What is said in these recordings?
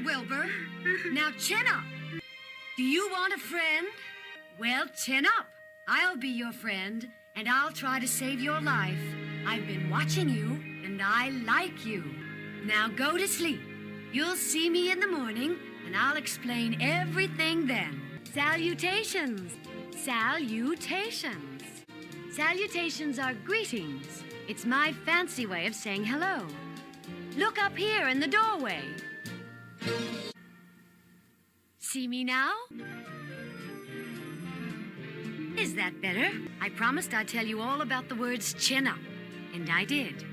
Wilbur. Now chin up. Do you want a friend? Well, chin up. I'll be your friend, and I'll try to save your life. I've been watching you, and I like you. Now go to sleep. You'll see me in the morning, and I'll explain everything then. Salutations. Salutations. Salutations are greetings. It's my fancy way of saying hello. Look up here in the doorway. See me now? Is that better? I promised I'd tell you all about the words chin up, and I did.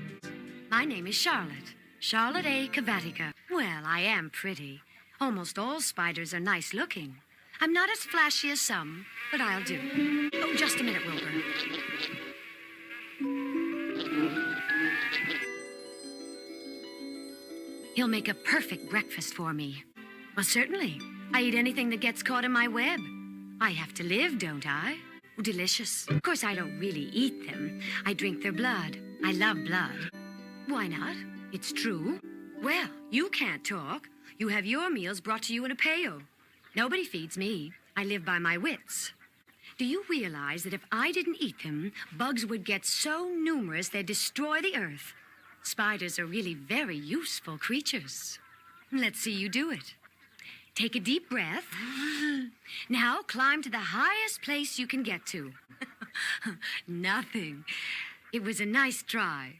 My name is Charlotte. Charlotte A. Cavatica. Well, I am pretty. Almost all spiders are nice looking. I'm not as flashy as some, but I'll do. Oh, just a minute, Wilbur. He'll make a perfect breakfast for me. Well, certainly. I eat anything that gets caught in my web. I have to live, don't I? Oh, delicious. Of course, I don't really eat them. I drink their blood. I love blood. Why not? It's true. Well, you can't talk. You have your meals brought to you in a pail. Nobody feeds me. I live by my wits. Do you realize that if I didn't eat them, bugs would get so numerous they'd destroy the earth? Spiders are really very useful creatures. Let's see you do it. Take a deep breath. Now climb to the highest place you can get to. Nothing. It was a nice try.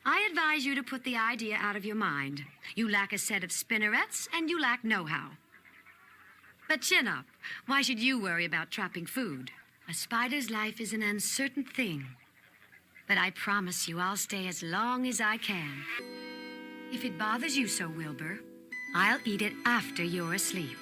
I advise you to put the idea out of your mind. You lack a set of spinnerets, and you lack know-how. But chin up. Why should you worry about trapping food? A spider's life is an uncertain thing. But I promise you I'll stay as long as I can. If it bothers you so, Wilbur, I'll eat it after you're asleep.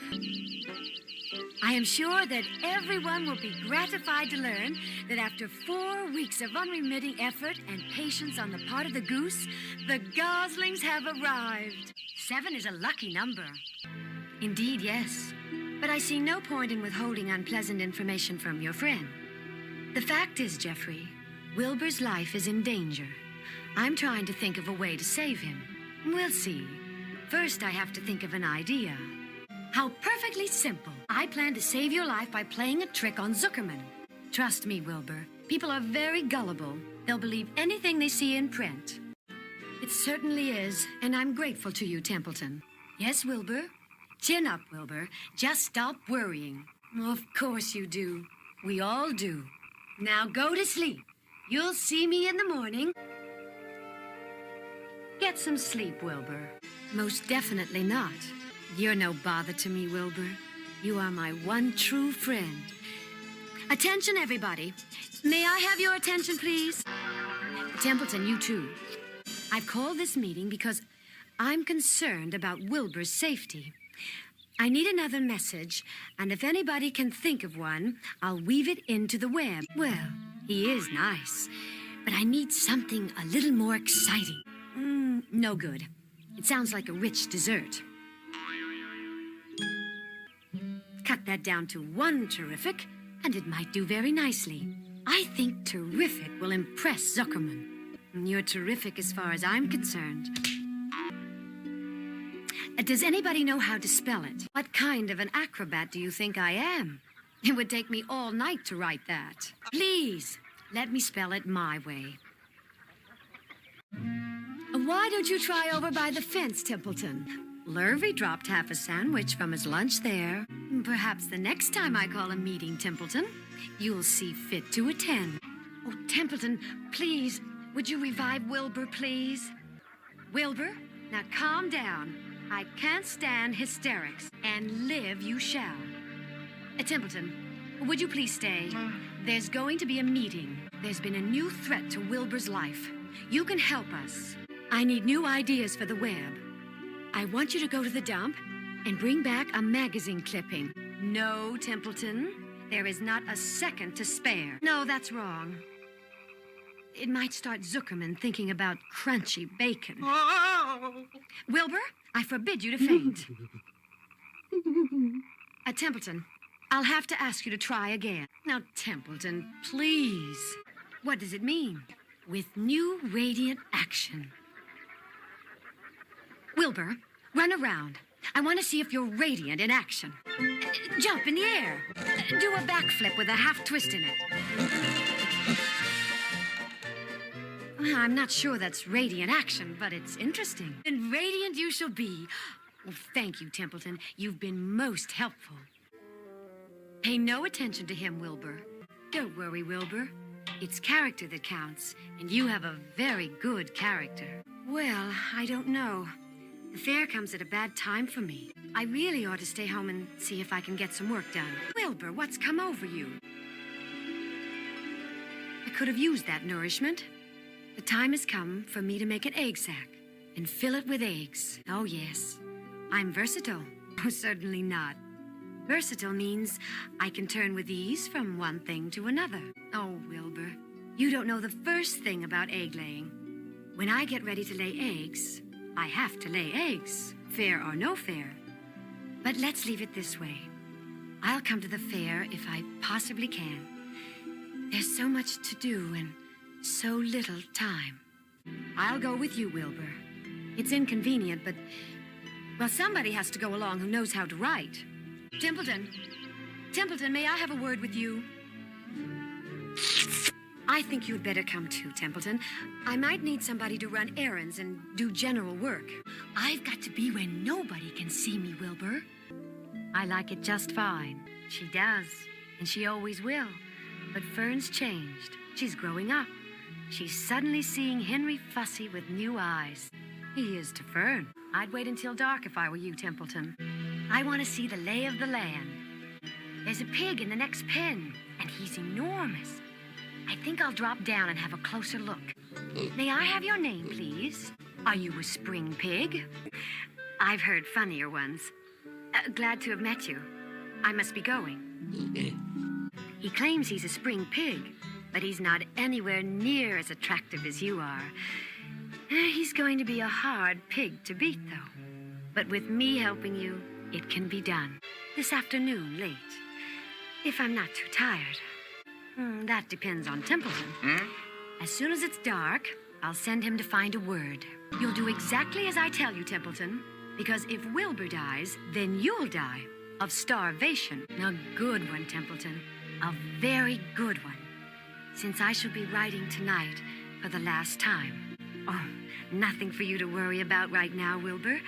I am sure that everyone will be gratified to learn that after 4 weeks of unremitting effort and patience on the part of the goose, the goslings have arrived. 7 is a lucky number. Indeed, yes. But I see no point in withholding unpleasant information from your friend. The fact is, Jeffrey, Wilbur's life is in danger. I'm trying to think of a way to save him. We'll see. First, I have to think of an idea. How perfectly simple. I plan to save your life by playing a trick on Zuckerman. Trust me, Wilbur. People are very gullible. They'll believe anything they see in print. It certainly is, and I'm grateful to you, Templeton. Yes, Wilbur? Chin up, Wilbur. Just stop worrying. Of course you do. We all do. Now go to sleep. You'll see me in the morning. Get some sleep, Wilbur. Most definitely not. You're no bother to me, Wilbur. You are my one true friend. Attention, everybody. May I have your attention, please? Templeton, you too. I've called this meeting because I'm concerned about Wilbur's safety. I need another message, and if anybody can think of one, I'll weave it into the web. Well, he is nice, but I need something a little more exciting. No good. It sounds like a rich dessert. Cut that down to 1 terrific, and it might do very nicely. I think terrific will impress Zuckerman. You're terrific as far as I'm concerned. Does anybody know how to spell it? What kind of an acrobat do you think I am? It would take me all night to write that. Please, let me spell it my way. Why don't you try over by the fence, Templeton? Lurvy dropped half a sandwich from his lunch there. Perhaps the next time I call a meeting, Templeton, you'll see fit to attend. Oh, Templeton, please, would you revive Wilbur, please? Wilbur, now calm down. I can't stand hysterics, and live you shall. Templeton, would you please stay? There's going to be a meeting. There's been a new threat to Wilbur's life. You can help us. I need new ideas for the web. I want you to go to the dump and bring back a magazine clipping. No, Templeton, there is not a second to spare. No, that's wrong. It might start Zuckerman thinking about crunchy bacon. Wilbur, I forbid you to faint. Templeton, I'll have to ask you to try again. Now, Templeton, please. What does it mean? With new radiant action. Wilbur, run around. I want to see if you're radiant in action. Jump in the air. Do a backflip with a half twist in it. Well, I'm not sure that's radiant action, but it's interesting. And radiant you shall be. Well, thank you, Templeton. You've been most helpful. Pay no attention to him, Wilbur. Don't worry, Wilbur. It's character that counts, and you have a very good character. Well, I don't know. The fair comes at a bad time for me. I really ought to stay home and see if I can get some work done. Wilbur, what's come over you? I could have used that nourishment. The time has come for me to make an egg sack and fill it with eggs. Oh, yes. I'm versatile. Oh, certainly not. Versatile means I can turn with ease from one thing to another. Oh, Wilbur, you don't know the first thing about egg laying. When I get ready to lay eggs, I have to lay eggs, fair or no fair. But let's leave it this way. I'll come to the fair if I possibly can. There's so much to do and so little time. I'll go with you, Wilbur. It's inconvenient, but, well, somebody has to go along who knows how to write. Templeton. Templeton, may I have a word with you? I think you'd better come too, Templeton. I might need somebody to run errands and do general work. I've got to be where nobody can see me, Wilbur. I like it just fine. She does, and she always will. But Fern's changed. She's growing up. She's suddenly seeing Henry Fussy with new eyes. He is to Fern. I'd wait until dark if I were you, Templeton. I want to see the lay of the land. There's a pig in the next pen, and he's enormous. I think I'll drop down and have a closer look. May I have your name, please? Are you a spring pig? I've heard funnier ones. Glad to have met you. I must be going. He claims he's a spring pig, but he's not anywhere near as attractive as you are. He's going to be a hard pig to beat, though. But with me helping you, it can be done. This afternoon, late. If I'm not too tired. That depends on Templeton. As soon as it's dark, I'll send him to find a word. You'll do exactly as I tell you, Templeton. Because if Wilbur dies, then you'll die. Of starvation. A good one, Templeton. A very good one. Since I shall be writing tonight for the last time. Oh, nothing for you to worry about right now, Wilbur.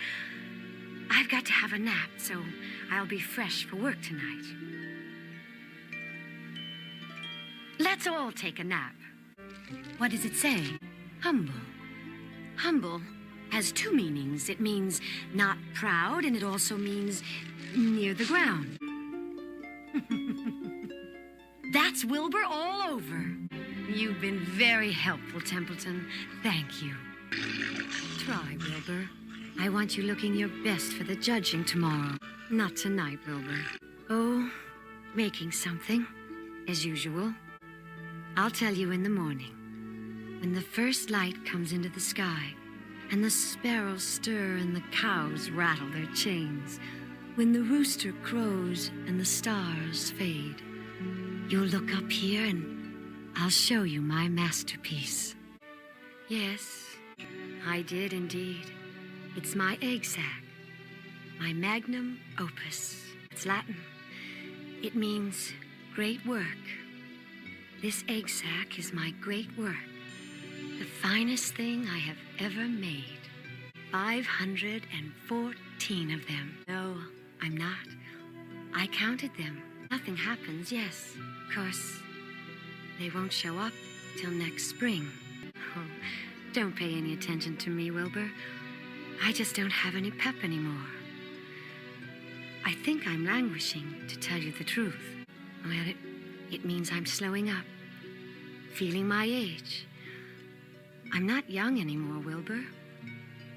I've got to have a nap, so I'll be fresh for work tonight. Let's all take a nap. What does it say? Humble. Humble has two meanings. It means not proud, and it also means near the ground. That's Wilbur all over. You've been very helpful, Templeton. Thank you. Try, Wilbur. I want you looking your best for the judging tomorrow. Not tonight, Wilbur. Oh, making something, as usual. I'll tell you in the morning, when the first light comes into the sky, and the sparrows stir and the cows rattle their chains, when the rooster crows and the stars fade, you'll look up here and I'll show you my masterpiece. Yes, I did indeed. It's my egg sack, my magnum opus. It's Latin. It means great work. This egg sack is my great work, the finest thing I have ever made. 514 of them. No, I'm not. I counted them. Nothing happens, yes. Of course, they won't show up till next spring. Oh, don't pay any attention to me, Wilbur. I just don't have any pep anymore. I think I'm languishing, to tell you the truth. Well, it means I'm slowing up, feeling my age. I'm not young anymore, Wilbur.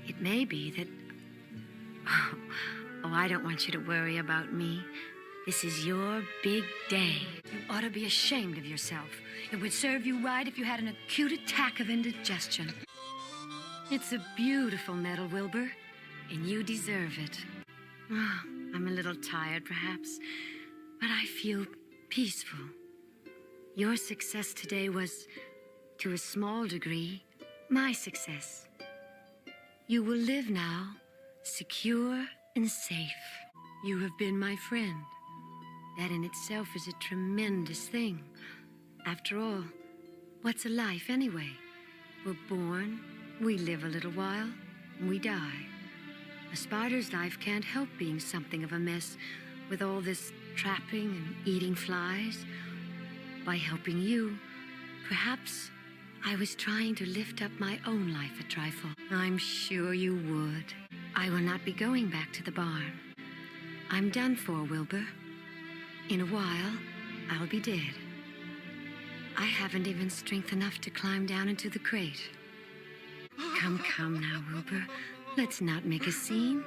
It may be that... Oh, I don't want you to worry about me. This is your big day. You ought to be ashamed of yourself. It would serve you right if you had an acute attack of indigestion. It's a beautiful medal, Wilbur, and you deserve it. Oh, I'm a little tired, perhaps, but I feel peaceful. Your success today was, to a small degree, my success. You will live now, secure and safe. You have been my friend. That in itself is a tremendous thing. After all, what's a life anyway? We're born, we live a little while, and we die. A spider's life can't help being something of a mess with all this trapping and eating flies. By helping you, perhaps I was trying to lift up my own life a trifle. I'm sure you would. I will not be going back to the barn. I'm done for, Wilbur. In a while, I'll be dead. I haven't even strength enough to climb down into the crate. Come now, Wilbur. Let's not make a scene.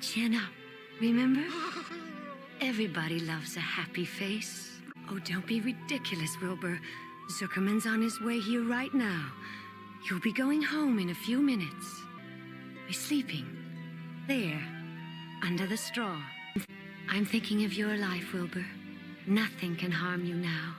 Chin up, remember? Everybody loves a happy face. Oh, don't be ridiculous, Wilbur. Zuckerman's on his way here right now. You'll be going home in a few minutes. You're sleeping. There, under the straw. I'm thinking of your life, Wilbur. Nothing can harm you now.